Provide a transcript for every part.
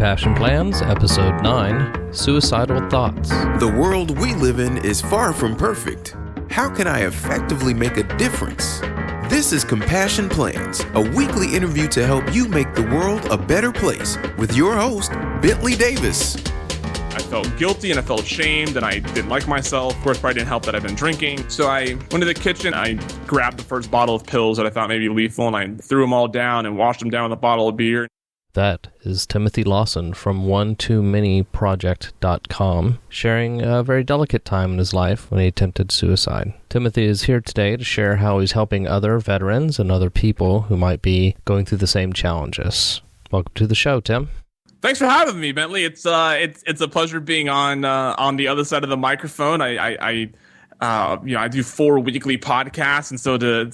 Compassion Plans, Episode 9, Suicidal Thoughts. The world we live in is far from perfect. How can I effectively make a difference? This is Compassion Plans, a weekly interview to help you make the world a better place with your host, Bentley Davis. I felt guilty and I felt ashamed and I didn't like myself. Of course, probably didn't help that I've been drinking. So I went to the kitchen, I grabbed the first bottle of pills that I thought may be lethal, and I threw them all down and washed them down with a bottle of beer. That is Timothy Lawson from One2ManyProject.com, sharing a very delicate time in his life when he attempted suicide. Timothy is here today to share how he's helping other veterans and other people who might be going through the same challenges. Welcome to the show, Tim. Thanks for having me, Bentley. It's a pleasure being on the other side of the microphone. I do 4 weekly podcasts, and so to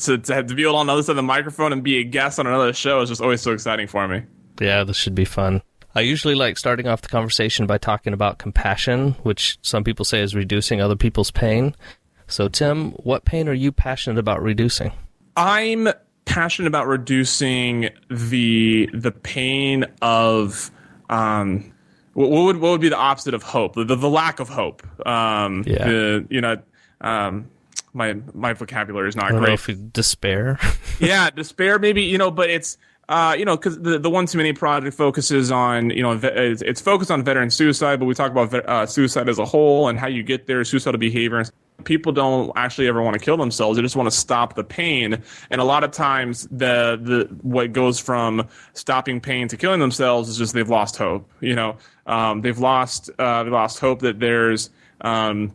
be on the other side of the microphone and be a guest on another show is just always so exciting for me. Yeah, this should be fun. I usually like starting off the conversation by talking about compassion, which some people say is reducing other people's pain. So, Tim, what pain are you passionate about reducing? I'm passionate about reducing the pain of what would be the opposite of hope? The lack of hope. My vocabulary is not great. Despair. Yeah, despair maybe. But it's. Because the One2Many Project focuses on, it's focused on veteran suicide, but we talk about suicide as a whole and how you get there, suicidal behavior. People don't actually ever want to kill themselves. They just want to stop the pain. And a lot of times what goes from stopping pain to killing themselves is just they've lost hope. They've lost hope that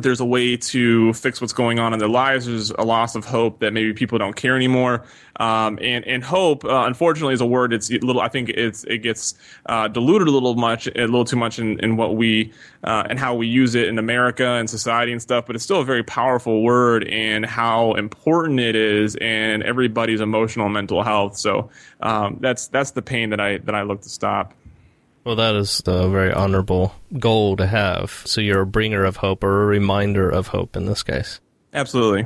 there's a way to fix what's going on in their lives. There's a loss of hope that maybe people don't care anymore. And hope, unfortunately, is a word. I think it gets diluted a little too much in what we and how we use it in America and society and stuff. But it's still a very powerful word and how important it is in everybody's emotional and mental health. So that's the pain that I look to stop. Well, that is a very honorable goal to have. So you're a bringer of hope, or a reminder of hope in this case. Absolutely.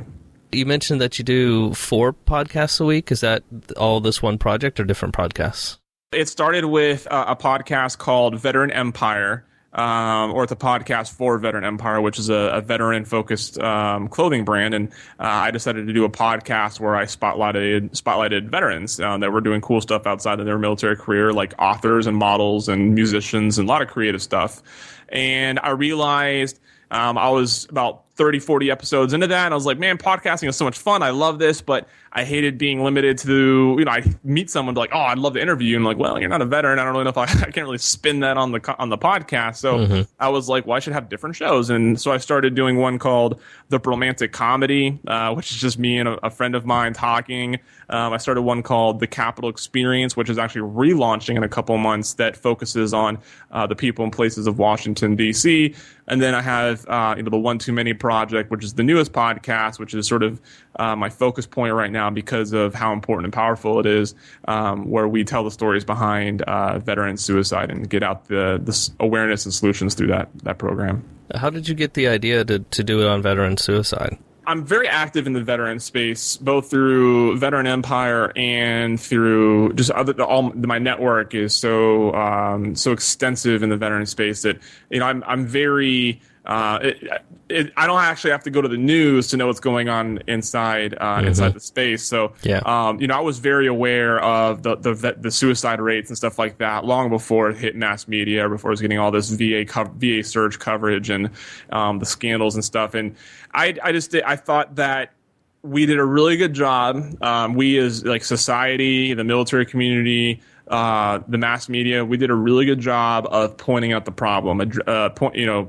You mentioned that you do 4 podcasts a week. Is that all this one project or different podcasts? It started with a podcast called Veteran Empire, or it's a podcast for Veteran Empire, which is a veteran-focused clothing brand. And I decided to do a podcast where I spotlighted veterans that were doing cool stuff outside of their military career, like authors and models and musicians and a lot of creative stuff. And I realized I was about 30, 40 episodes into that, and I was like, man, podcasting is so much fun. I love this, but I hated being limited to, I meet someone like, oh, I'd love to interview you. And I'm like, well, you're not a veteran. I don't really know if I can't really spin that on the podcast. So I was like, well, I should have different shows. And so I started doing one called The Romantic Comedy, which is just me and a friend of mine talking. I started one called The Capital Experience, which is actually relaunching in a couple months, that focuses on the people and places of Washington, D.C. And then I have the One2Many Project, which is the newest podcast, which is sort of my focus point right now because of how important and powerful it is, where we tell the stories behind veteran suicide and get out the awareness and solutions through that program. How did you get the idea to do it on veteran suicide? I'm very active in the veteran space, both through Veteran Empire and through just my network is so extensive in the veteran space that I'm very. I don't actually have to go to the news to know what's going on inside the space. So, I was very aware of the suicide rates and stuff like that long before it hit mass media, before it was getting all this VA surge coverage and the scandals and stuff. And I thought that we did a really good job. We as like society, the military community, the mass media, we did a really good job of pointing out the problem.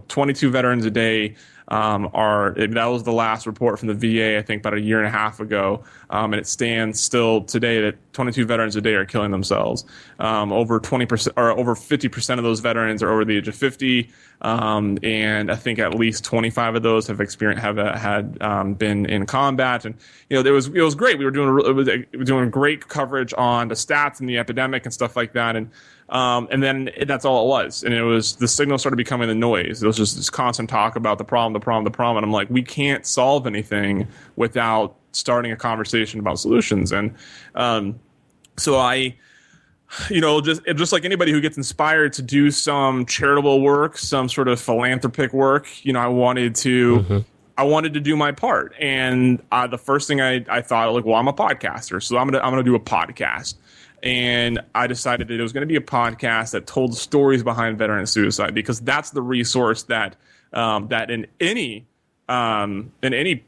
22 veterans a day that was the last report from the VA, I think about a year and a half ago, and it stands still today that 22 veterans a day are killing themselves. Over 20% or over 50% of those veterans are over the age of 50, and I think at least 25 of those have been in combat. And it was great. We were doing great coverage on the stats and the epidemic and stuff like that, and then that's all it was. And it was the signal started becoming the noise. It was just this constant talk about the problem. And I'm like, we can't solve anything without starting a conversation about solutions. And so I just like anybody who gets inspired to do some charitable work, some sort of philanthropic work, I wanted to do my part. And the first thing I thought, like, well, I'm a podcaster, so I'm gonna do a podcast. And I decided that it was going to be a podcast that told the stories behind veteran suicide, because that's the resource that in any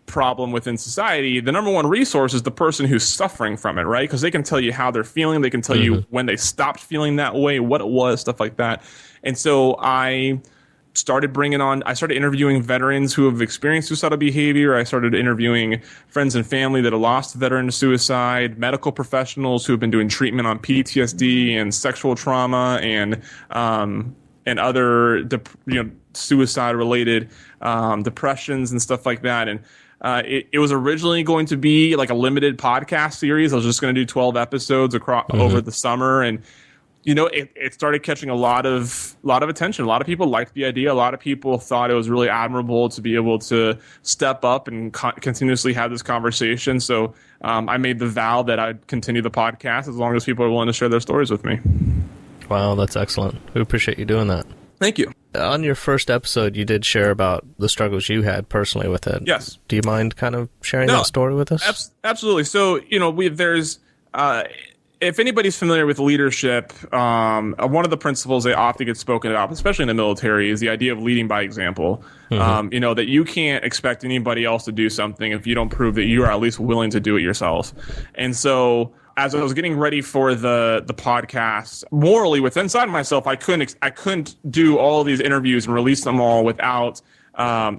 problem within society, the number one resource is the person who's suffering from it, right? Because they can tell you how they're feeling. They can tell you when they stopped feeling that way, what it was, stuff like that. And so I started interviewing veterans who have experienced suicidal behavior. I started interviewing friends and family that have lost a veteran to suicide, medical professionals who have been doing treatment on PTSD and sexual trauma and other suicide related depressions and stuff like that. And it was originally going to be like a limited podcast series. I was just going to do 12 episodes over the summer, and it started catching a lot of attention. A lot of people liked the idea. A lot of people thought it was really admirable to be able to step up and continuously have this conversation. So I made the vow that I'd continue the podcast as long as people are willing to share their stories with me. Wow, that's excellent. We appreciate you doing that. Thank you. On your first episode, you did share about the struggles you had personally with it. Yes. Do you mind kind of sharing that story with us? Absolutely. So, if anybody's familiar with leadership, one of the principles they often get spoken about, especially in the military, is the idea of leading by example. That you can't expect anybody else to do something if you don't prove that you are at least willing to do it yourself. And so, as I was getting ready for the podcast, morally, within inside myself, I couldn't do all these interviews and release them all without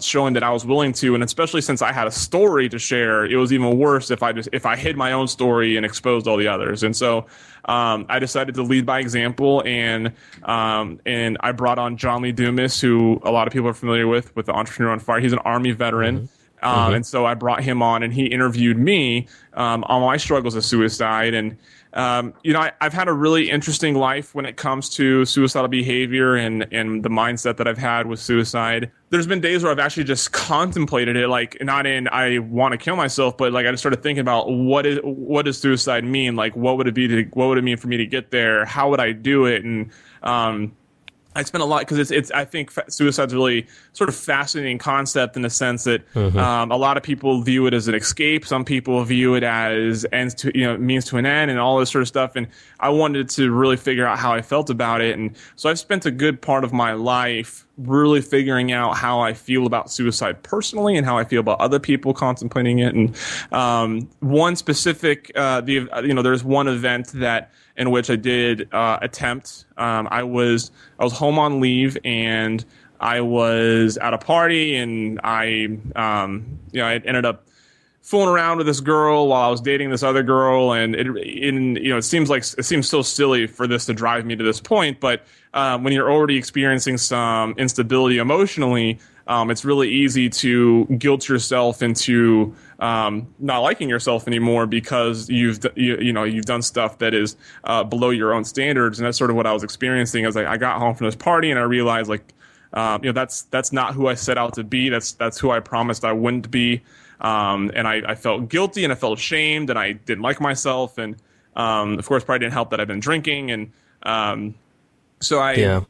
showing that I was willing to. And especially since I had a story to share, it was even worse if I hid my own story and exposed all the others. And so I decided to lead by example, and I brought on John Lee Dumas, who a lot of people are familiar with the Entrepreneur on Fire. He's an Army veteran. And so I brought him on, and he interviewed me on my struggles with suicide. And I've had a really interesting life when it comes to suicidal behavior and the mindset that I've had with suicide. There's been days where I've actually just contemplated it, like not in I want to kill myself, but like I just started thinking about what does suicide mean? Like what would it mean for me to get there? How would I do it? And I spent a lot because I think suicide's a really sort of fascinating concept in the sense that a lot of people view it as an escape. Some people view it as means to an end and all this sort of stuff. And I wanted to really figure out how I felt about it. And so I've spent a good part of my life really figuring out how I feel about suicide personally and how I feel about other people contemplating it. And one specific, there's one event in which I did attempt. I was home on leave, and I was at a party, and I ended up fooling around with this girl while I was dating this other girl, and it seems so silly for this to drive me to this point, but when you're already experiencing some instability emotionally, it's really easy to guilt yourself into not liking yourself anymore because you've done stuff that is below your own standards, and that's sort of what I was experiencing. As I got home from this party, and I realized that's not who I set out to be. That's who I promised I wouldn't be. And I felt guilty, and I felt ashamed, and I didn't like myself, and of course, probably didn't help that I've been drinking, and so I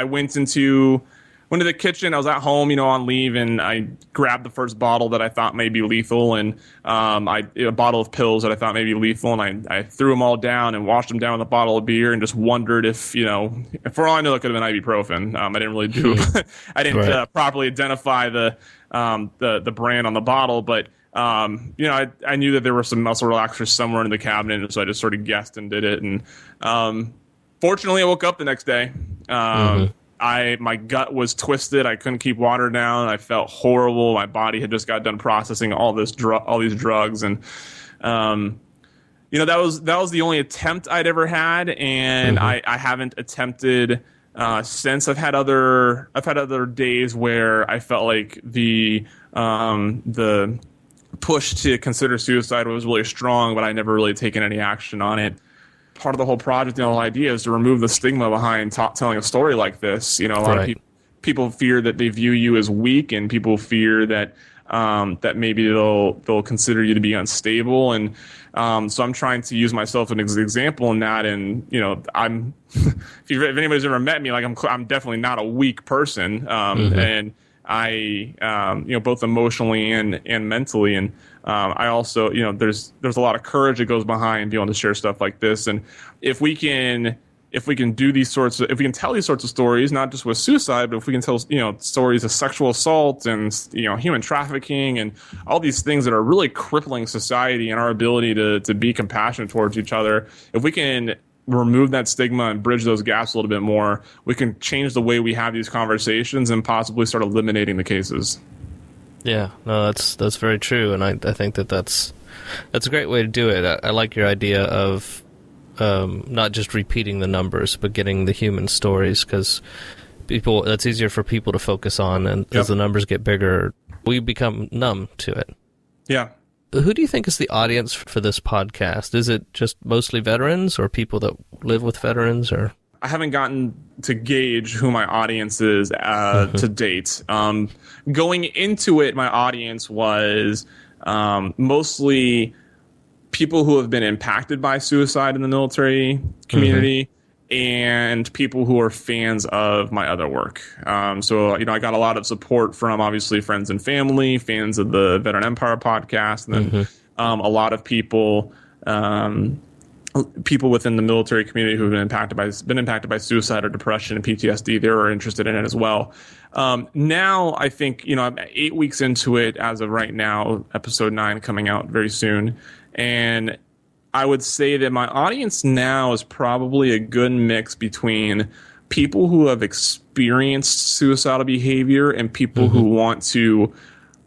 went into the kitchen. I was at home, on leave, and I grabbed the first bottle that I thought may be lethal, and a bottle of pills that I thought may be lethal, and I threw them all down and washed them down with a bottle of beer, and just wondered if, for all I know, it could have been ibuprofen. I didn't really do, I didn't properly identify the brand on the bottle, but I knew that there were some muscle relaxers somewhere in the cabinet, and so I just sort of guessed and did it, and fortunately, I woke up the next day. My gut was twisted. I couldn't keep water down. I felt horrible. My body had just got done processing all these drugs, and that was the only attempt I'd ever had, and I haven't attempted since. I've had other days where I felt like the push to consider suicide was really strong, but I never really taken any action on it. Part of the whole project and the whole idea is to remove the stigma behind telling a story like this. A lot of people fear that they view you as weak, and people fear that that maybe they'll consider you to be unstable. And So I'm trying to use myself as an example in that. And, I'm, if anybody's ever met me, like I'm definitely not a weak person. And I, both emotionally and mentally. And, I also, there's a lot of courage that goes behind being able to share stuff like this. And if we can do if we can tell these sorts of stories, not just with suicide, but if we can tell, stories of sexual assault and, human trafficking and all these things that are really crippling society and our ability to be compassionate towards each other, if we can remove that stigma and bridge those gaps a little bit more, we can change the way we have these conversations and possibly start eliminating the cases. Yeah, no, that's very true, and I think that's a great way to do it. I like your idea of not just repeating the numbers, but getting the human stories, because that's easier for people to focus on, and as the numbers get bigger, we become numb to it. Yeah. Who do you think is the audience for this podcast? Is it just mostly veterans or people that live with veterans? Or I haven't gotten to gauge who my audience is to date. Going into it, my audience was mostly people who have been impacted by suicide in the military community and people who are fans of my other work. So, I got a lot of support from obviously friends and family, fans of the Veteran Empire podcast, and then a lot of people within the military community who have been impacted by suicide or depression and PTSD. They're interested in it as well. Now I think, I'm 8 weeks into it as of right now, episode 9 coming out very soon. And I would say that my audience now is probably a good mix between people who have experienced suicidal behavior and people who want to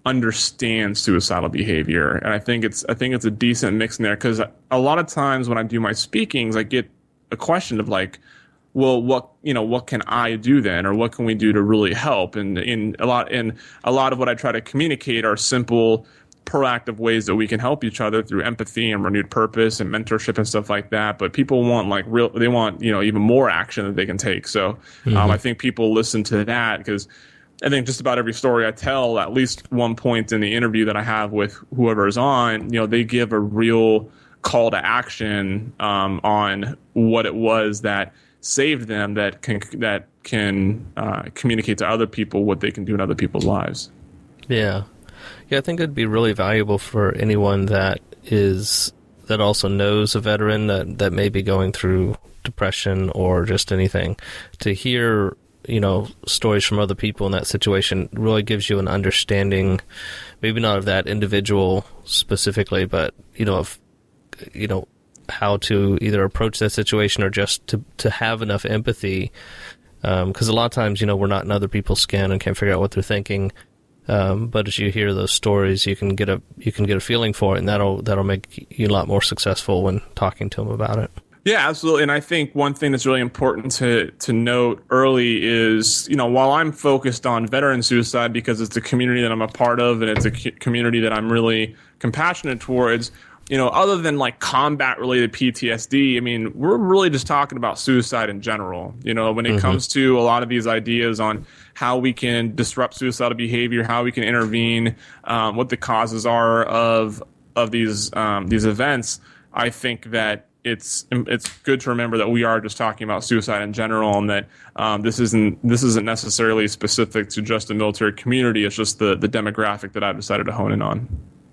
understand suicidal behavior. And I think it's a decent mix in there, because a lot of times when I do my speakings, I get a question of like, well, what can I do then, or what can we do to really help? And a lot of what I try to communicate are simple, proactive ways that we can help each other through empathy and renewed purpose and mentorship and stuff like that. But people want even more action that they can take. So I think people listen to that, because I think just about every story I tell, at least one point in the interview that I have with whoever is on, they give a real call to action on what it was that saved them, that can communicate to other people what they can do in other people's lives. Yeah, I think it'd be really valuable for anyone that also knows a veteran that may be going through depression or just anything, to hear stories from other people in that situation. Really gives you an understanding, maybe not of that individual specifically, but of how to either approach that situation or just to have enough empathy, because a lot of times we're not in other people's skin and can't figure out what they're thinking, but as you hear those stories, you can get a feeling for it, and that'll make you a lot more successful when talking to them about it. Yeah, absolutely. And I think one thing that's really important to note early is, while I'm focused on veteran suicide because it's a community that I'm a part of and it's a community that I'm really compassionate towards, other than like combat related PTSD, I mean, we're really just talking about suicide in general. When it comes to a lot of these ideas on how we can disrupt suicidal behavior, how we can intervene, what the causes are of these events, I think that it's good to remember that we are just talking about suicide in general, and that this isn't necessarily specific to just the military community. It's just the demographic that I've decided to hone in on.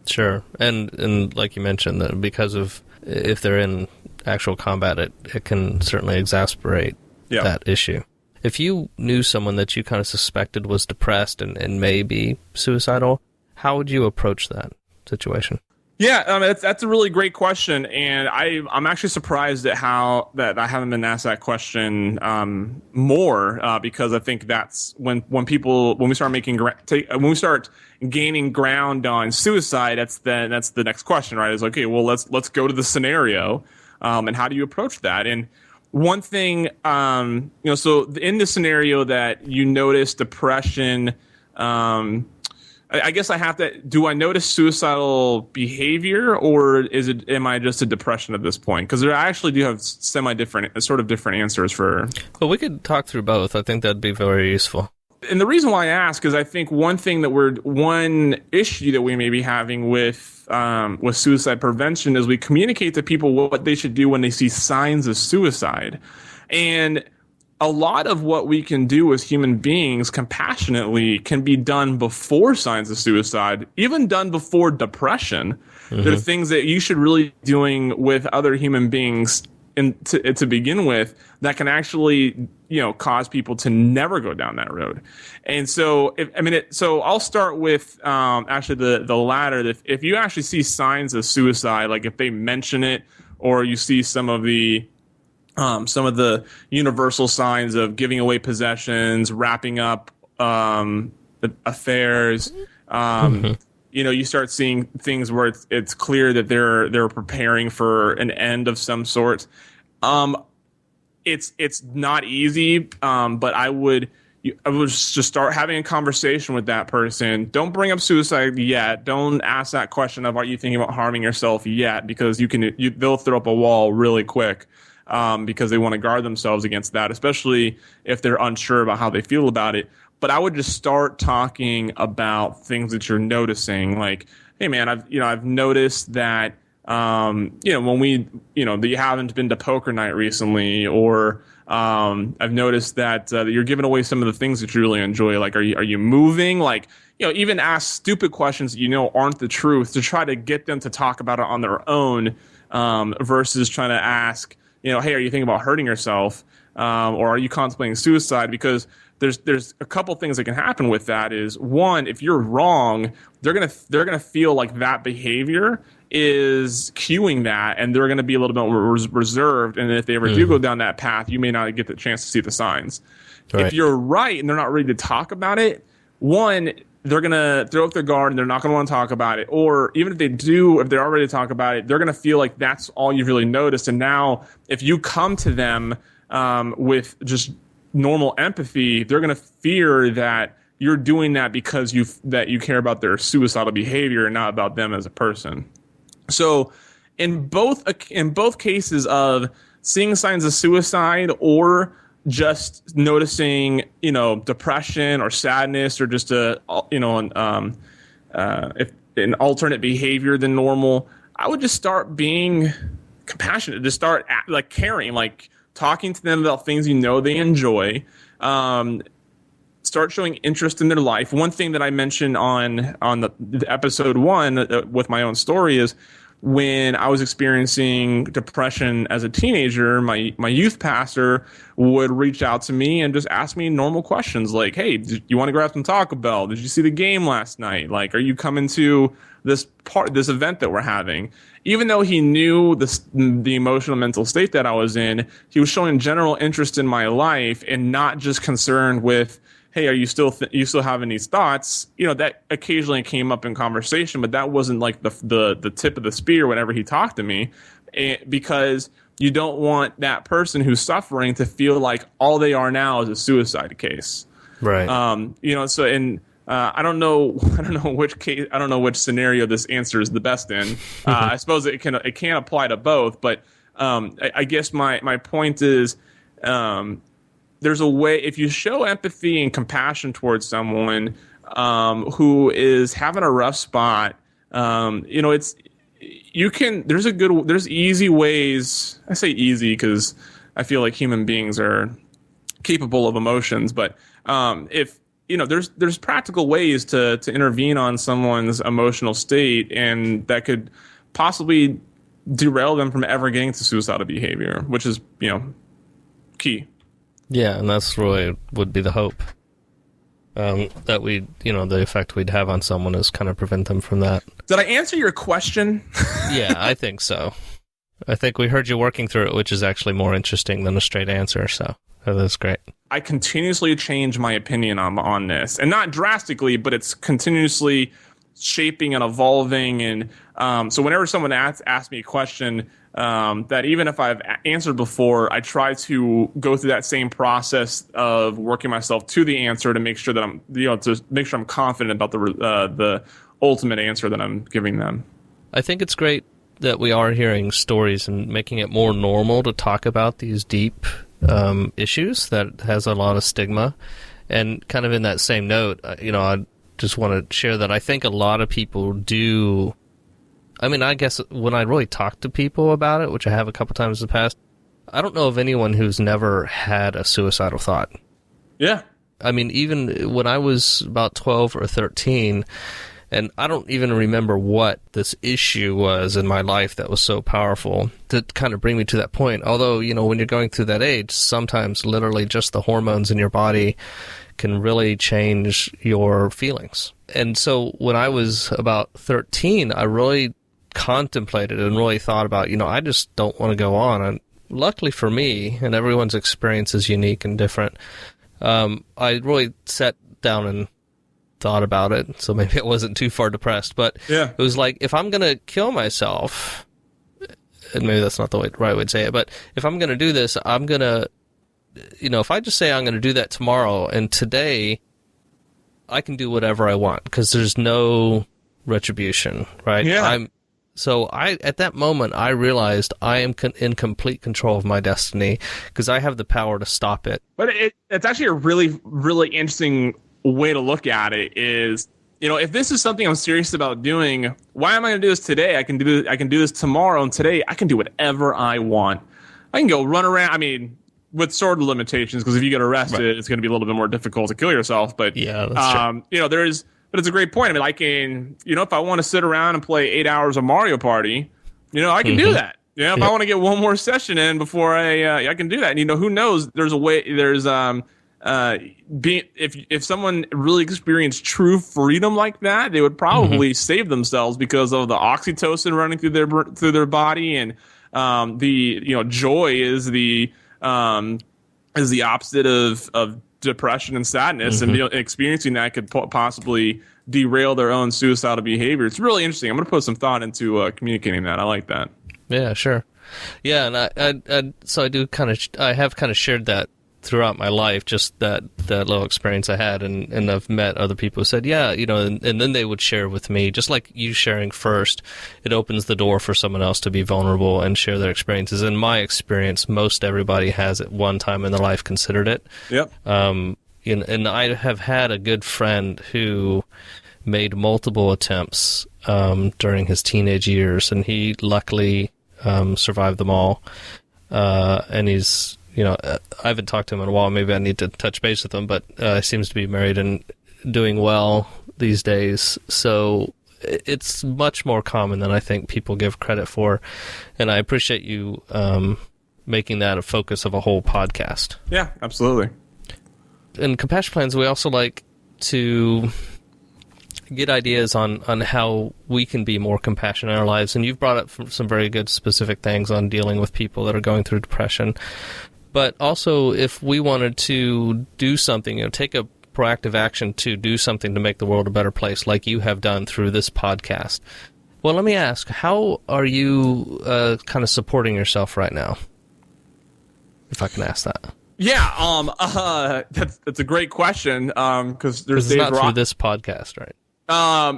Sure, and like you mentioned, that because of if they're in actual combat, it can certainly exacerbate that issue. If you knew someone that you kind of suspected was depressed and may be suicidal, how would you approach that situation? Yeah, that's a really great question, and I'm actually surprised at how that I haven't been asked that question more, because I think that's when we start gaining ground on suicide, that's the next question, right? Is okay, well let's go to the scenario, and how do you approach that? And one thing, so in the scenario that you notice depression, I guess I have to. Do I notice suicidal behavior, or am I just a depression at this point? Because I actually do have different answers for. Well, we could talk through both. I think that'd be very useful. And the reason why I ask is I think one issue that we may be having with suicide prevention is we communicate to people what they should do when they see signs of suicide. And a lot of what we can do as human beings compassionately can be done before signs of suicide, even done before depression. Mm-hmm. There are things that you should really be doing with other human beings to begin with that can actually, cause people to never go down that road. And so, so I'll start with actually the latter. If you actually see signs of suicide, like if they mention it, or you see some of the universal signs of giving away possessions, wrapping up affairs. You start seeing things where it's clear that they're preparing for an end of some sort. It's not easy, but I would just start having a conversation with that person. Don't bring up suicide yet. Don't ask that question of, are you thinking about harming yourself yet? Because they'll throw up a wall really quick. Because they want to guard themselves against that, especially if they're unsure about how they feel about it. But I would just start talking about things that you're noticing, like, hey man, I've noticed that when that you haven't been to poker night recently, or I've noticed that you're giving away some of the things that you really enjoy. Like, are you moving? Like, even ask stupid questions that aren't the truth, to try to get them to talk about it on their own, versus trying to ask, hey, are you thinking about hurting yourself, or are you contemplating suicide? Because there's a couple things that can happen with that. Is one, if you're wrong, they're gonna feel like that behavior is cueing that, and they're gonna be a little bit more reserved. And if they ever do go down that path, you may not get the chance to see the signs. Right. If you're right and they're not ready to talk about it, one, they're going to throw up their guard and they're not going to want to talk about it. Or even if they do, if they're already to talk about it, they're going to feel like that's all you've really noticed. And now if you come to them with just normal empathy, they're going to fear that you're doing that because you care about their suicidal behavior and not about them as a person. So in both cases of seeing signs of suicide or just noticing, depression or sadness, or just if an alternate behavior than normal, I would just start being compassionate. Just start caring, talking to them about things they enjoy. Start showing interest in their life. One thing that I mentioned on the episode 1 with my own story is, when I was experiencing depression as a teenager, my youth pastor would reach out to me and just ask me normal questions like, hey, you want to grab some Taco Bell? Did you see the game last night? Like, are you coming to this event that we're having? Even though he knew the emotional mental state that I was in, he was showing general interest in my life and not just concerned with, hey, are you still having these thoughts? That occasionally came up in conversation, but that wasn't like the tip of the spear whenever he talked to me, because you don't want that person who's suffering to feel like all they are now is a suicide case. Right. So I don't know which case, I don't know which scenario this answer is the best in. I suppose it can apply to both, but I guess my point is, there's a way, if you show empathy and compassion towards someone who is having a rough spot, there's easy ways. I say easy because I feel like human beings are capable of emotions, but there's practical ways to intervene on someone's emotional state, and that could possibly derail them from ever getting to suicidal behavior, which is key. Yeah, and that's really would be the hope. That the effect we'd have on someone is kind of prevent them from that. Did I answer your question? Yeah, I think so. I think we heard you working through it, which is actually more interesting than a straight answer, so that's great. I continuously change my opinion on this, and not drastically, but it's continuously shaping and evolving. And so whenever someone asks me a question, that even if I've answered before, I try to go through that same process of working myself to the answer to make sure that I'm confident about the ultimate answer that I'm giving them. I think it's great that we are hearing stories and making it more normal to talk about these deep issues that has a lot of stigma. And kind of in that same note, I just want to share that I think a lot of people do. I mean, I guess when I really talk to people about it, which I have a couple times in the past, I don't know of anyone who's never had a suicidal thought. Yeah. I mean, even when I was about 12 or 13, and I don't even remember what this issue was in my life that was so powerful to kind of bring me to that point. Although, when you're going through that age, sometimes literally just the hormones in your body can really change your feelings. And so when I was about 13, I really contemplated and really thought about, I just don't want to go on. And luckily for me, and everyone's experience is unique and different, I really sat down and thought about it, so maybe I wasn't too far depressed, but yeah. It was like, if I'm going to kill myself, and maybe that's not the right way to say it, but if I'm going to do this, I'm going to, if I just say I'm going to do that tomorrow, and today I can do whatever I want, because there's no retribution, right? Yeah. At that moment, I realized I am in complete control of my destiny, because I have the power to stop it. But it's actually a really, really interesting way to look at it is, if this is something I'm serious about doing, why am I going to do this today? I can do this tomorrow, and today I can do whatever I want. I can go run around. I mean, with sort of limitations, because if you get arrested, right, it's going to be a little bit more difficult to kill yourself. But yeah, that's true. But it's a great point. I mean, I can, if I want to sit around and play 8 hours of Mario Party, I can do that. If I want to get one more session in before I can do that. And who knows? There's a way. There's if someone really experienced true freedom like that, they would probably save themselves because of the oxytocin running through their body, and the joy is the opposite of depression and sadness, and experiencing that could possibly derail their own suicidal behavior. It's really interesting. I'm going to put some thought into communicating that. I like that. Yeah, sure. Yeah, and so I have kind of shared that throughout my life, just that little experience I had, and I've met other people who said, yeah, and then they would share with me, just like you sharing first, it opens the door for someone else to be vulnerable and share their experiences. In my experience, most everybody has at one time in their life considered it. Yep. And I have had a good friend who made multiple attempts during his teenage years, and he luckily survived them all. And he's, I haven't talked to him in a while. Maybe I need to touch base with him, but he seems to be married and doing well these days. So it's much more common than I think people give credit for. And I appreciate you making that a focus of a whole podcast. Yeah, absolutely. In Compassion Plans, we also like to get ideas on how we can be more compassionate in our lives. And you've brought up some very good specific things on dealing with people that are going through depression. But also, if we wanted to do something, take a proactive action to do something to make the world a better place, like you have done through this podcast. Well, let me ask, how are you kind of supporting yourself right now? If I can ask that. Yeah, that's a great question. Because there's days not through this podcast, right?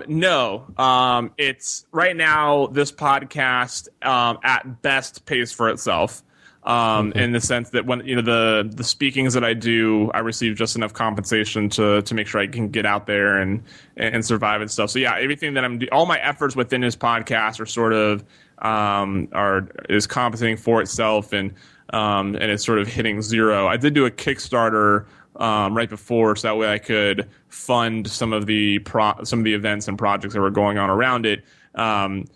No. It's right now. This podcast at best pays for itself. In the sense that when the speakings that I do, I receive just enough compensation to make sure I can get out there and survive and stuff. So yeah, everything that all my efforts within this podcast are sort of is compensating for itself, and it's sort of hitting zero. I did do a Kickstarter right before, so that way I could fund some of the events and projects that were going on around it. I'm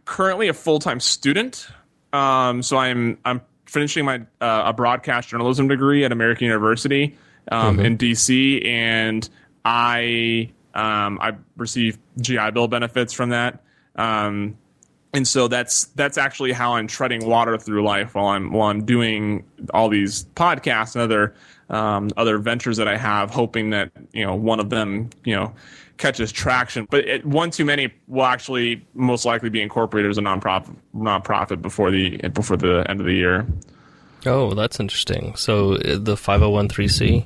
currently a full-time student. So I'm finishing my a broadcast journalism degree at American University in DC, and I receive GI Bill benefits from that. And so that's actually how I'm treading water through life while I'm doing all these podcasts and other ventures that I have, hoping that one of them catches traction. But One Too Many will actually most likely be incorporated as a nonprofit before the end of the year. Oh, that's interesting. So the 501(c)(3).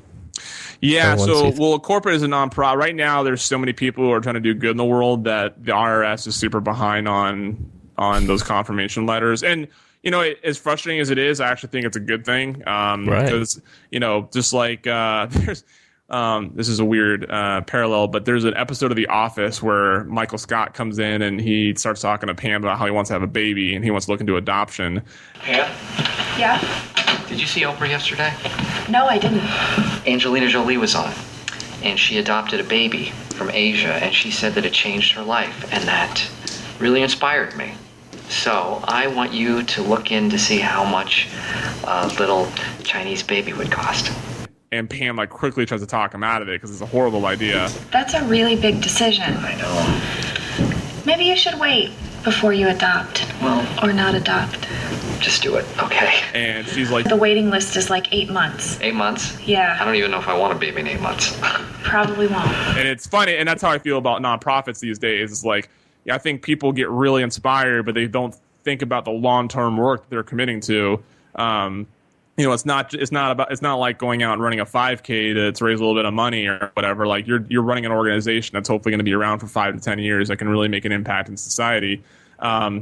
Yeah, so we'll incorporate as a nonprofit. Right now, there's so many people who are trying to do good in the world that the IRS is super behind on those confirmation letters. And as frustrating as it is, I actually think it's a good thing. Right. Because, just like there's this is a weird parallel, but there's an episode of The Office where Michael Scott comes in and he starts talking to Pam about how he wants to have a baby and he wants to look into adoption. Pam? Yeah? Did you see Oprah yesterday? No, I didn't. Angelina Jolie was on, and she adopted a baby from Asia, and she said that it changed her life, and that really inspired me. So I want you to look in to see how much a little Chinese baby would cost. And Pam quickly tries to talk him out of it because it's a horrible idea. That's a really big decision. I know. Maybe you should wait before you adopt. Well, or not adopt. just do it, okay? And she's like, The waiting list is 8 months. 8 months? Yeah. I don't even know if I want a baby in 8 months. Probably won't. and it's funny, and that's how I feel about nonprofits these days. It's I think people get really inspired, but they don't think about the long-term work that they're committing to. It's not like going out and running a 5K to raise a little bit of money or whatever. You're running an organization that's hopefully going to be around for 5 to 10 years that can really make an impact in society. I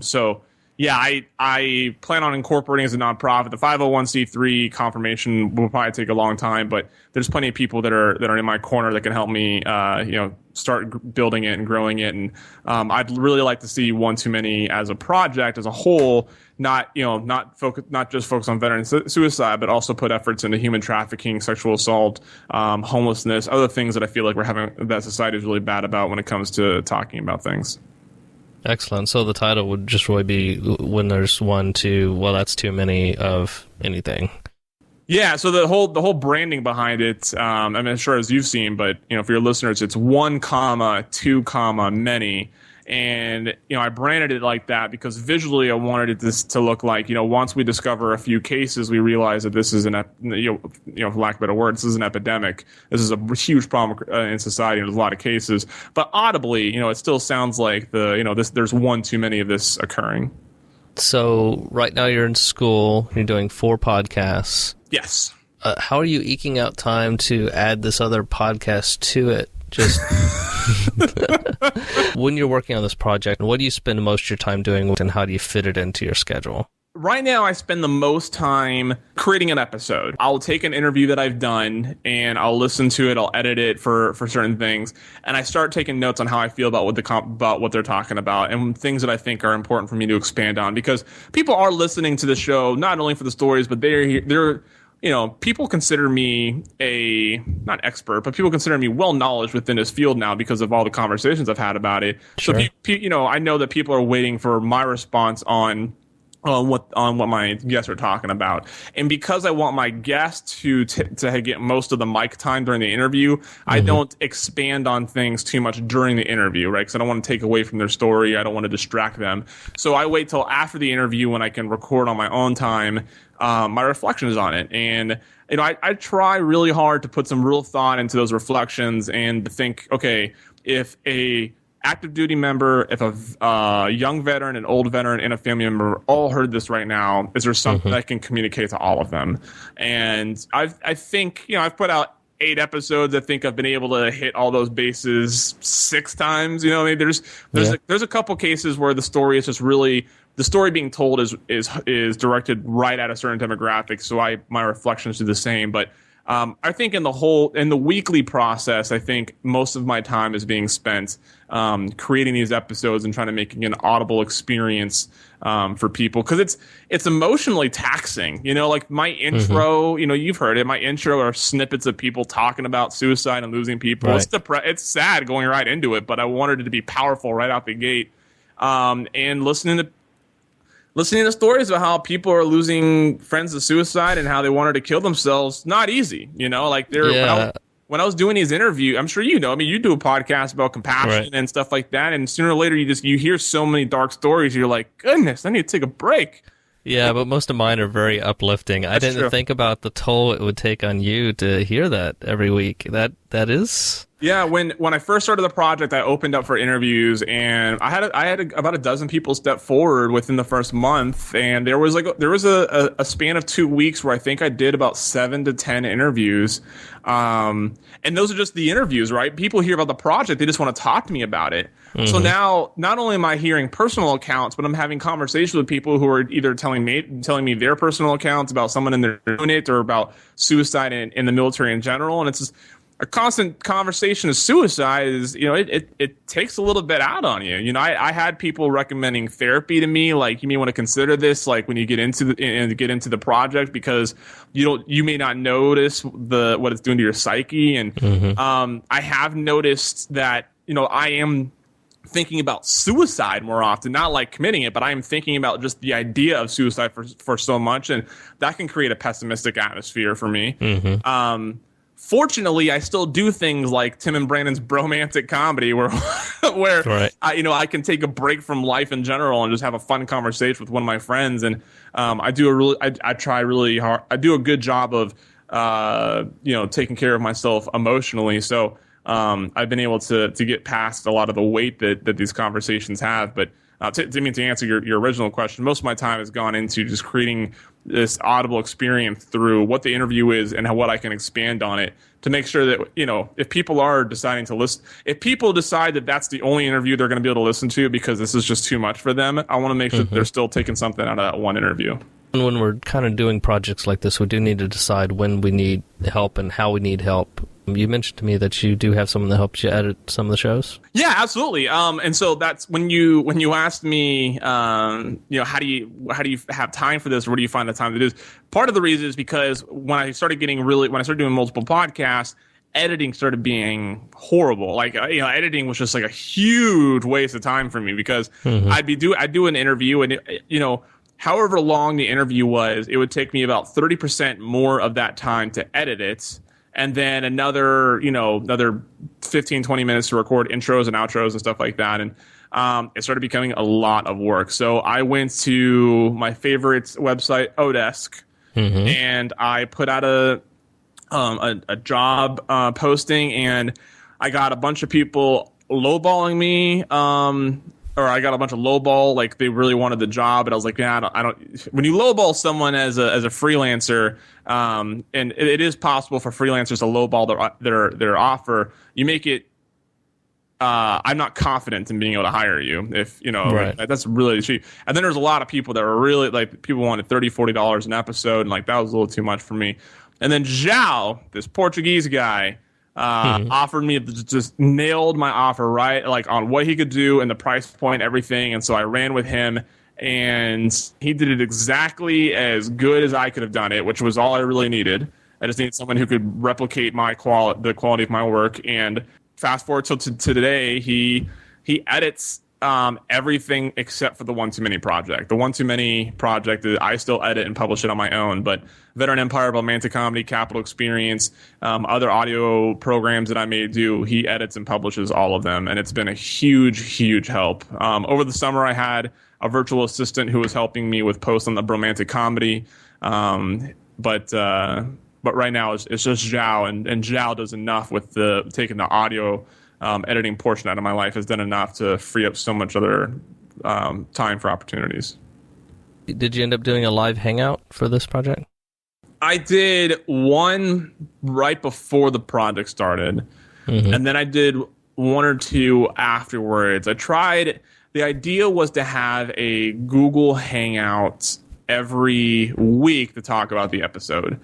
plan on incorporating as a nonprofit. The 501c3 confirmation will probably take a long time, but there's plenty of people that are in my corner that can help me, start building it and growing it. And I'd really like to see One Too Many as a project as a whole, not just focus on veteran suicide, but also put efforts into human trafficking, sexual assault, homelessness, other things that I feel like that society is really bad about when it comes to talking about things. Excellent. So the title would just really be when there's one, two, well, that's too many of anything. Yeah, so the whole branding behind it, I'm sure as you've seen, but for your listeners, it's 1, 2, many. And I branded it like that because visually I wanted it to look like once we discover a few cases, we realize that this is for lack of a better word, this is an epidemic. This is a huge problem in society. There's a lot of cases, but audibly, it still sounds like there's one too many of this occurring. So right now you're in school. You're doing 4 podcasts. Yes. How are you eking out time to add this other podcast to it? Just when you're working on this project, what do you spend most of your time doing, and how do you fit it into your schedule? Right now, I spend the most time creating an episode. I'll take an interview that I've done, and I'll listen to it. I'll edit it for certain things, and I start taking notes on how I feel about what they're talking about and things that I think are important for me to expand on. Because people are listening to the show not only for the stories, but they're people consider me not expert, but people consider me well-knowledged within this field now because of all the conversations I've had about it. Sure. So, I know that people are waiting for my response on what my guests are talking about. And because I want my guests to get most of the mic time during the interview, I don't expand on things too much during the interview, right? Because I don't want to take away from their story. I don't want to distract them. So I wait till after the interview when I can record on my own time my reflections on it. And I try really hard to put some real thought into those reflections and to think, okay, if a active duty member, if a young veteran, an old veteran, and a family member all heard this right now, is there something that I can communicate to all of them? And I think I've put out 8 episodes. I think I've been able to hit all those bases 6 times. Maybe there's a couple cases where the story is just really, the story being told is directed right at a certain demographic. So my reflections do the same, but I think in the weekly process, I think most of my time is being spent creating these episodes and trying to make an audible experience for people, because it's emotionally taxing. My intro, you've heard it. My intro are snippets of people talking about suicide and losing people. Right. It's sad going right into it, but I wanted it to be powerful right out the gate. And listening to stories about how people are losing friends to suicide and how they wanted to kill themselves, not easy. When I was doing these interviews, I'm sure you do a podcast about compassion and stuff like that, and sooner or later you hear so many dark stories, you're like, goodness, I need to take a break. Yeah, but most of mine are very uplifting. I didn't think about the toll it would take on you to hear that every week. That is Yeah, when I first started the project, I opened up for interviews, and I had about a dozen people step forward within the first month, and there was a span of 2 weeks where I think I did about 7 to 10 interviews, and those are just the interviews, right? People hear about the project, they just want to talk to me about it. So now, not only am I hearing personal accounts, but I'm having conversations with people who are either telling me their personal accounts about someone in their unit or about suicide in the military in general, and it's just a constant conversation of suicide is, it takes a little bit out on you. I had people recommending therapy to me, like, you may want to consider this, like, when you get into the project, because you may not notice what it's doing to your psyche. And I have noticed that, I am thinking about suicide more often, not like committing it, but I am thinking about just the idea of suicide for so much, and that can create a pessimistic atmosphere for me. Fortunately, I still do things like Tim and Brandon's bromantic comedy, where right. I can take a break from life in general and just have a fun conversation with one of my friends. And I try really hard. I do a good job of taking care of myself emotionally. So I've been able to get past a lot of the weight that these conversations have. But to answer your original question, most of my time has gone into just creating this audible experience through what the interview is and what I can expand on it to make sure that, if people are deciding to listen, if people decide that that's the only interview they're going to be able to listen to because this is just too much for them, I want to make sure that they're still taking something out of that one interview. And when we're kind of doing projects like this, we do need to decide when we need help and how we need help. You mentioned to me that you do have someone that helps you edit some of the shows. Yeah, absolutely. And so that's when you asked me, how do you have time for this, or where do you find the time to do this? Part of the reason is because when I started doing multiple podcasts, editing started being horrible. Like, editing was just like a huge waste of time for me, because I'd do an interview, and however long the interview was, it would take me about 30% more of that time to edit it. And then another 15, 20 minutes to record intros and outros and stuff like that. And it started becoming a lot of work. So I went to my favorite website, Odesk, and I put out a job posting, and I got a bunch of people lowballing me, or I got a bunch of lowball, like they really wanted the job, and I was like, yeah, I don't. When you lowball someone as a freelancer, and it is possible for freelancers to lowball their offer, you make it. I'm not confident in being able to hire you if right. That's really cheap. And then there's a lot of people that were really like, people wanted $30, $40 an episode, and like that was a little too much for me. And then Zhao, this Portuguese guy, offered me, just nailed my offer right, like on what he could do and the price point, everything. And so I ran with him, and he did it exactly as good as I could have done it, which was all I really needed. I just needed someone who could replicate the quality of my work. And fast forward to today, he edits everything except for the One2ManyProject. The One2ManyProject, I still edit and publish it on my own, but Veteran Empire, Romantic Comedy, Capital Experience, other audio programs that I may do, he edits and publishes all of them, and it's been a huge, huge help. Over the summer, I had a virtual assistant who was helping me with posts on the Romantic Comedy, but right now it's just Zhao, and Zhao does enough with taking the audio editing portion out of my life, has done enough to free up so much other time for opportunities. Did you end up doing a live hangout for this project? I did one right before the project started, and then I did one or two afterwards. The idea was to have a Google Hangout every week to talk about the episode.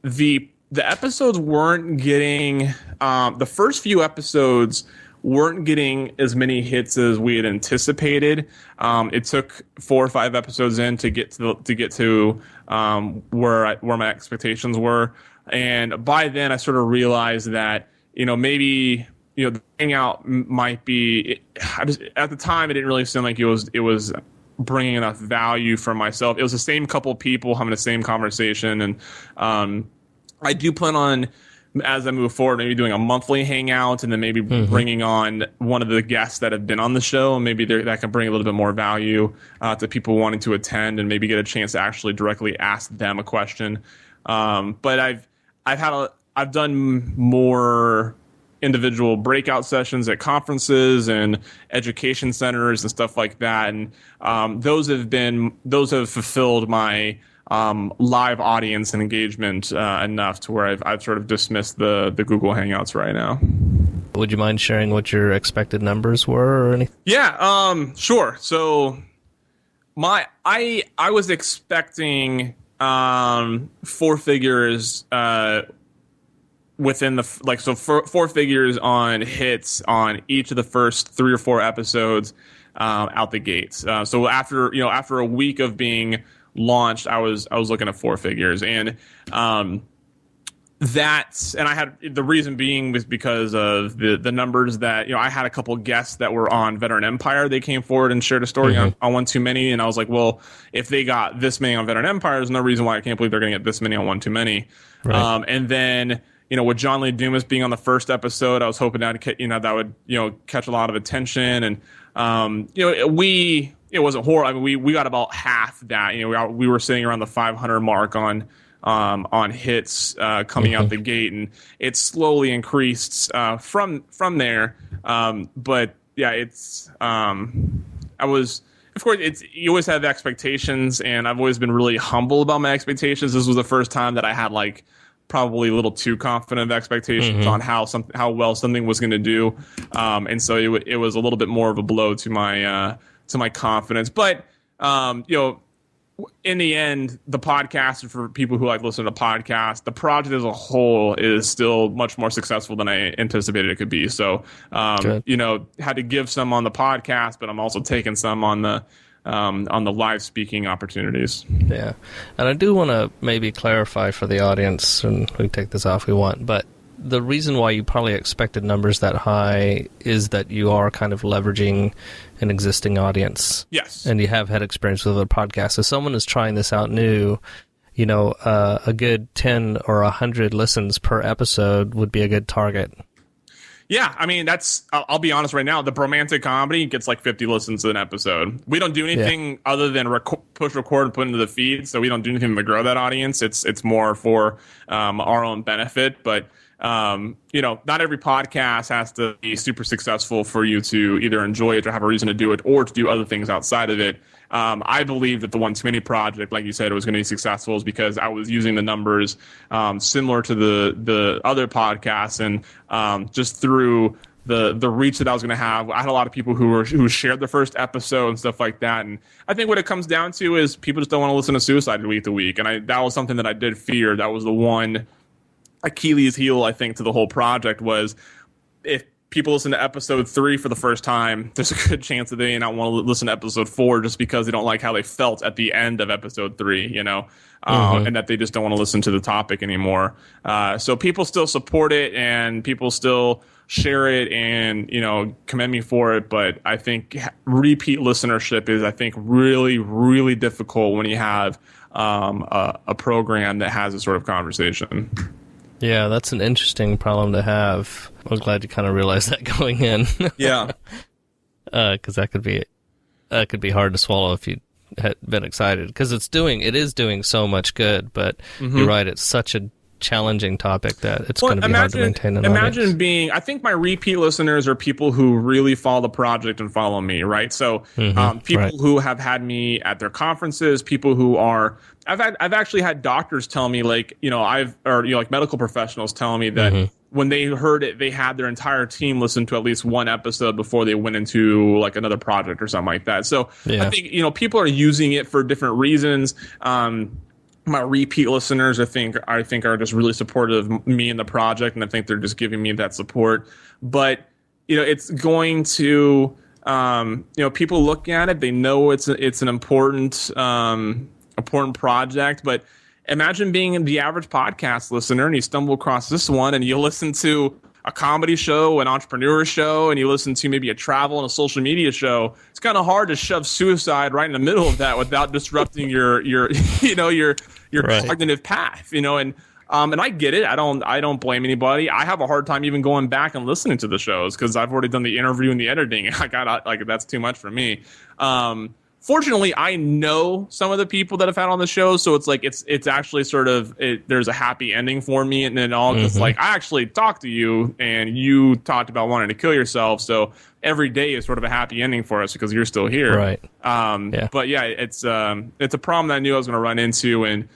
The episodes weren't getting, the first few episodes weren't getting as many hits as we had anticipated. It took 4 or 5 episodes in to get to where my expectations were, and by then I sort of realized that maybe the hangout might be. At the time, it didn't really seem like it was bringing enough value for myself. It was the same couple of people having the same conversation, and I do plan on, as I move forward, maybe doing a monthly hangout, and then maybe bringing on one of the guests that have been on the show, and maybe that can bring a little bit more value to people wanting to attend, and maybe get a chance to actually directly ask them a question. But I've done more individual breakout sessions at conferences and education centers and stuff like that. And those have fulfilled my live audience and engagement enough to where I've sort of dismissed the Google Hangouts right now. Would you mind sharing what your expected numbers were or anything? Yeah, sure. So I was expecting 4 figures within the four figures on hits on each of the first 3 or 4 episodes out the gates. So after a week of being launched, I was looking at 4 figures, and I had the reason being was because of the numbers that I had a couple guests that were on Veteran Empire. They came forward and shared a story on One2Many, and I was like, well, if they got this many on Veteran Empire, there's no reason why I can't believe they're going to get this many on One2Many. Right. And then with John Lee Dumas being on the first episode, I was hoping that would catch a lot of attention, and it wasn't horrible. I mean, we got about half that. We were sitting around the 500 mark on hits coming out the gate, and it slowly increased from there. But yeah, it's of course you always have expectations, and I've always been really humble about my expectations. This was the first time that I had probably a little too confident of expectations on how well something was going to do, and so it was a little bit more of a blow to my confidence. But in the end, the podcast, for people who listen to podcasts, the project as a whole is still much more successful than I anticipated it could be. So, had to give some on the podcast, but I'm also taking some on the live speaking opportunities. Yeah. And I do want to maybe clarify for the audience, and we can take this off if we want, but the reason why you probably expected numbers that high is that you are kind of leveraging an existing audience. Yes. And you have had experience with other podcasts. If someone is trying this out new, a good 10 or 100 listens per episode would be a good target. Yeah, I mean, I'll be honest right now, the Bromantic Comedy gets 50 listens to an episode. We don't do anything other than push record and put into the feed, so we don't do anything to grow that audience. It's more for our own benefit, but not every podcast has to be super successful for you to either enjoy it or have a reason to do it or to do other things outside of it. I believe that the One2Many project, like you said, was going to be successful is because I was using the numbers similar to the other podcasts, and just through the reach that I was going to have. I had a lot of people who shared the first episode and stuff like that. And I think what it comes down to is people just don't want to listen to Suicide week to week. And that was something that I did fear. That was the one Achilles heel, I think, to the whole project was if people listen to episode 3 for the first time, there's a good chance that they may not want to listen to episode 4 just because they don't like how they felt at the end of episode 3, and that they just don't want to listen to the topic anymore. So people still support it and people still share it and, commend me for it. But I think repeat listenership is, really, really difficult when you have a program that has a sort of conversation. Yeah, that's an interesting problem to have. I was glad you kind of realized that going in. Yeah. Because that could be hard to swallow if you had been excited. Because it is doing so much good, but you're right, it's such a challenging topic that it's going to be hard to maintain an audience. I think my repeat listeners are people who really follow the project and follow me, right? So people who have had me at their conferences, people who are, I've actually had doctors tell me medical professionals telling me that when they heard it, they had their entire team listen to at least one episode before they went into another project or something like that. So I think, people are using it for different reasons. My repeat listeners, I think are just really supportive of me and the project, and I think they're just giving me that support. But it's going to, people look at it, they know it's an important project. But imagine being the average podcast listener and you stumble across this one, and you listen to a comedy show, an entrepreneur show, and you listen to maybe a travel and a social media show. It's kind of hard to shove suicide right in the middle of that without disrupting your cognitive path, and I get it. I don't blame anybody. I have a hard time even going back and listening to the shows because I've already done the interview and the editing. I got that's too much for me. fortunately, I know some of the people that I've had on the show, so it's like it's actually sort of there's a happy ending for me, and then all because like I actually talked to you, and you talked about wanting to kill yourself, so every day is sort of a happy ending for us because you're still here, right? But yeah, it's a problem that I knew I was going to run into, and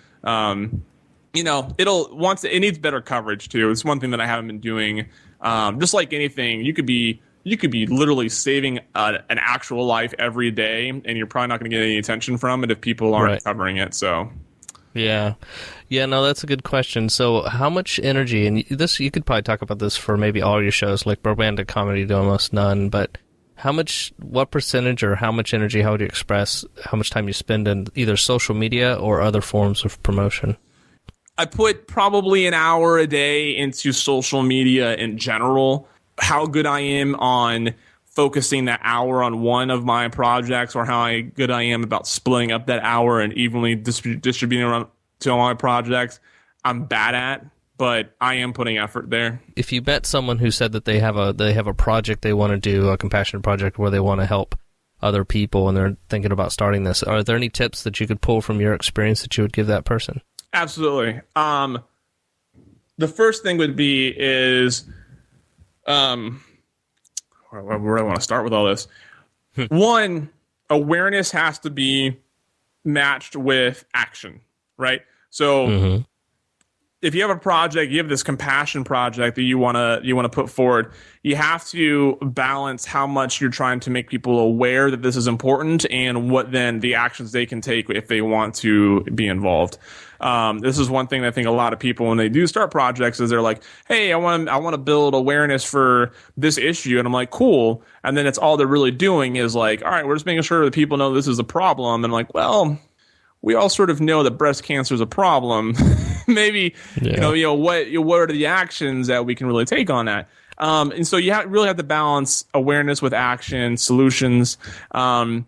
it needs better coverage too. It's one thing that I haven't been doing. Just like anything, you could be literally saving an actual life every day, and you're probably not going to get any attention from it if people aren't covering it. So, no, that's a good question. So, how much energy? And you could probably talk about this for maybe all your shows, like romantic comedy, do almost none. But what percentage, or how much energy? How would you express how much time you spend in either social media or other forms of promotion? I put probably an hour a day into social media in general. How good I am on focusing that hour on one of my projects, or how good I am about splitting up that hour and evenly distributing around to all my projects, I'm bad at, but I am putting effort there. If you met someone who said that they have a project they want to do, a compassionate project where they want to help other people, and they're thinking about starting this, are there any tips that you could pull from your experience that you would give that person? Absolutely. The first thing would be is, where do I want to start with all this? One, awareness has to be matched with action, right? So if you have a project, you have this compassion project that you want to put forward, you have to balance how much you're trying to make people aware that this is important, and what then the actions they can take if they want to be involved. This is one thing that I think a lot of people, when they do start projects, is they're like, hey, I want to build awareness for this issue. And I'm like, cool. And then it's all they're really doing is like, all right, we're just making sure that people know this is a problem. And I'm like, well, we all sort of know that breast cancer is a problem. Maybe, what are the actions that we can really take on that? And so you really have to balance awareness with action, solutions. I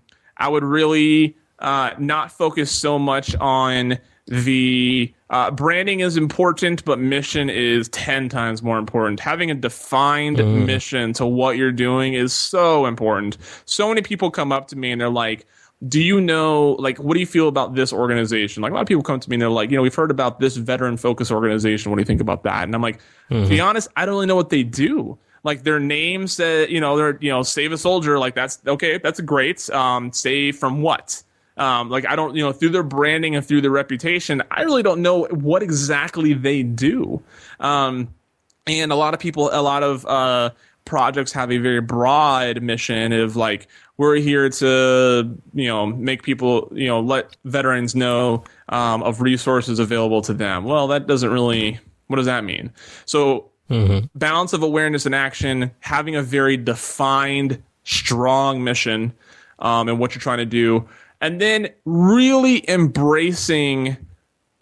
would really not focus so much on the branding is important, but mission is 10 times more important. Having a defined mission to what you're doing is so important. So many people come up to me and they're like, do you know, like, what do you feel about this organization? Like, a lot of people come to me and they're like, we've heard about this veteran focused organization. What do you think about that? And I'm like, to be honest, I don't really know what they do. Like, their names, they're, save a soldier. Like, that's okay. That's great. Save from what? Like, I don't, through their branding and through their reputation, I really don't know what exactly they do. And a lot of projects have a very broad mission of like, we're here to, make people, let veterans know of resources available to them. Well, that doesn't really, what does that mean? So balance of awareness and action, having a very defined, strong mission and what you're trying to do. And then really embracing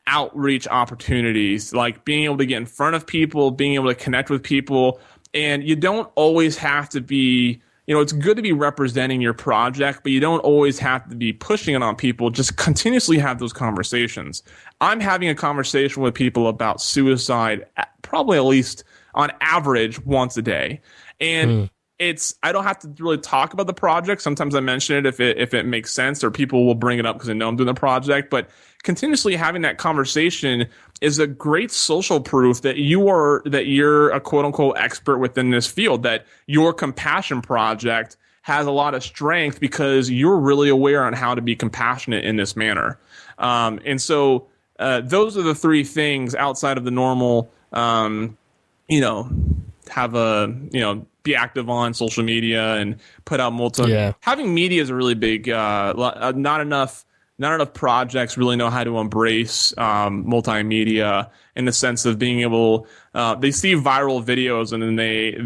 outreach opportunities, like being able to get in front of people, being able to connect with people. And you don't always have to be, it's good to be representing your project, but you don't always have to be pushing it on people. Just continuously have those conversations. I'm having a conversation with people about suicide probably at least on average once a day. And I don't have to really talk about the project. Sometimes I mention it if it makes sense, or people will bring it up because they know I'm doing the project. But continuously having that conversation is a great social proof that you're a quote unquote expert within this field, that your compassion project has a lot of strength because you're really aware on how to be compassionate in this manner. And so those are the three things outside of the normal, be active on social media and put out having media is a really big, not enough projects really know how to embrace multimedia in the sense of being able, they see viral videos and then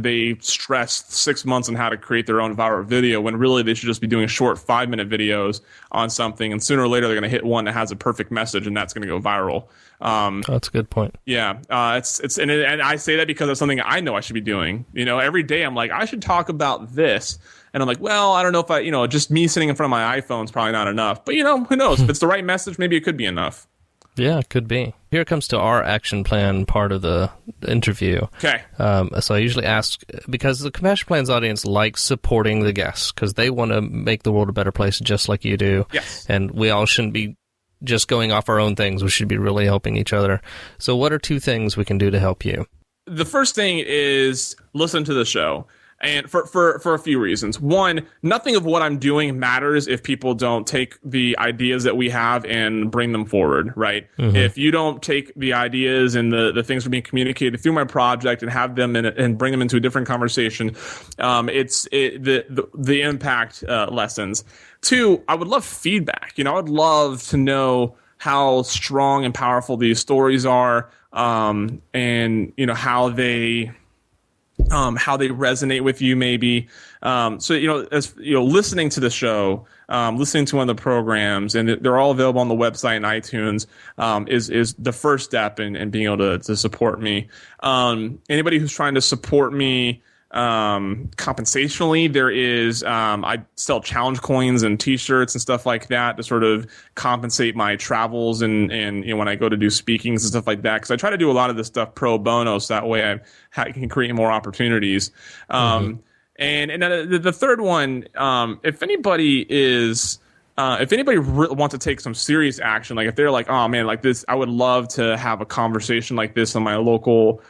they stress 6 months on how to create their own viral video, when really they should just be doing short 5-minute videos on something, and sooner or later they're going to hit one that has a perfect message, and that's going to go viral. That's a good point. Yeah. And I say that because it's something I know I should be doing. Every day I'm like, I should talk about this. And I'm like, well, I don't know if just me sitting in front of my iPhone is probably not enough. But, who knows? If it's the right message, maybe it could be enough. Yeah, it could be. Here comes to our action plan part of the interview. Okay. So I usually ask, because the Compassion Plans audience likes supporting the guests, because they want to make the world a better place just like you do. Yes. And we all shouldn't be just going off our own things. We should be really helping each other. So what are 2 things we can do to help you? The first thing is listen to the show. And for a few reasons. One, nothing of what I'm doing matters if people don't take the ideas that we have and bring them forward, right? Mm-hmm. If you don't take the ideas and the things that are being communicated through my project and have them and bring them into a different conversation, the impact lessens. 2, I would love feedback. I would love to know how strong and powerful these stories are, and how they resonate with you, maybe. Listening to the show, listening to one of the programs, and they're all available on the website and iTunes, is the first step in being able to support me. Anybody who's trying to support me compensationally, there is I sell challenge coins and T-shirts and stuff like that to sort of compensate my travels and when I go to do speakings and stuff like that, because I try to do a lot of this stuff pro bono, so that way I can create more opportunities. And the third one, if anybody wants to take some serious action, like if they're like, oh man, like this, I would love to have a conversation like this on my local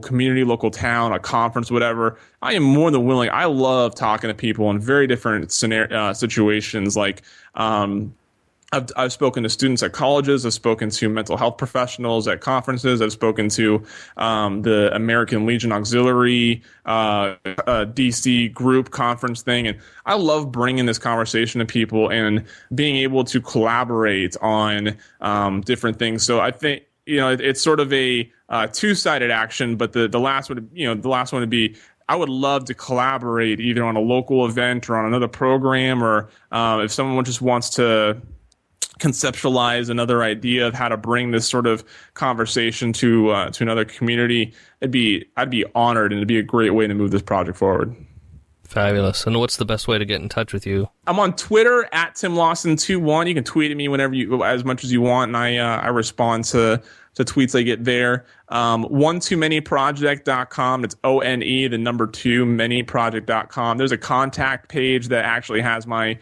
community, local town, a conference, whatever, I am more than willing. I love talking to people in very different situations. Like, I've spoken to students at colleges. I've spoken to mental health professionals at conferences. I've spoken to the American Legion Auxiliary DC group conference thing. And I love bringing this conversation to people and being able to collaborate on different things. So I think, it's sort of a two-sided action, but the last one would be, I would love to collaborate either on a local event or on another program, or if someone just wants to conceptualize another idea of how to bring this sort of conversation to another community, I'd be honored, and it'd be a great way to move this project forward. Fabulous. And what's the best way to get in touch with you? I'm on Twitter at TimLawson21. You can tweet at me whenever as much as you want, and I respond to tweets I get there. One2ManyProject.com. It's ONE, the number 2, manyproject.com. There's a contact page that actually has my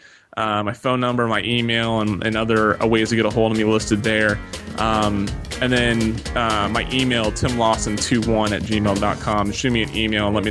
phone number, my email, and other ways to get a hold of me listed there. And then my email, timlawson21@gmail.com. Shoot me an email and let me know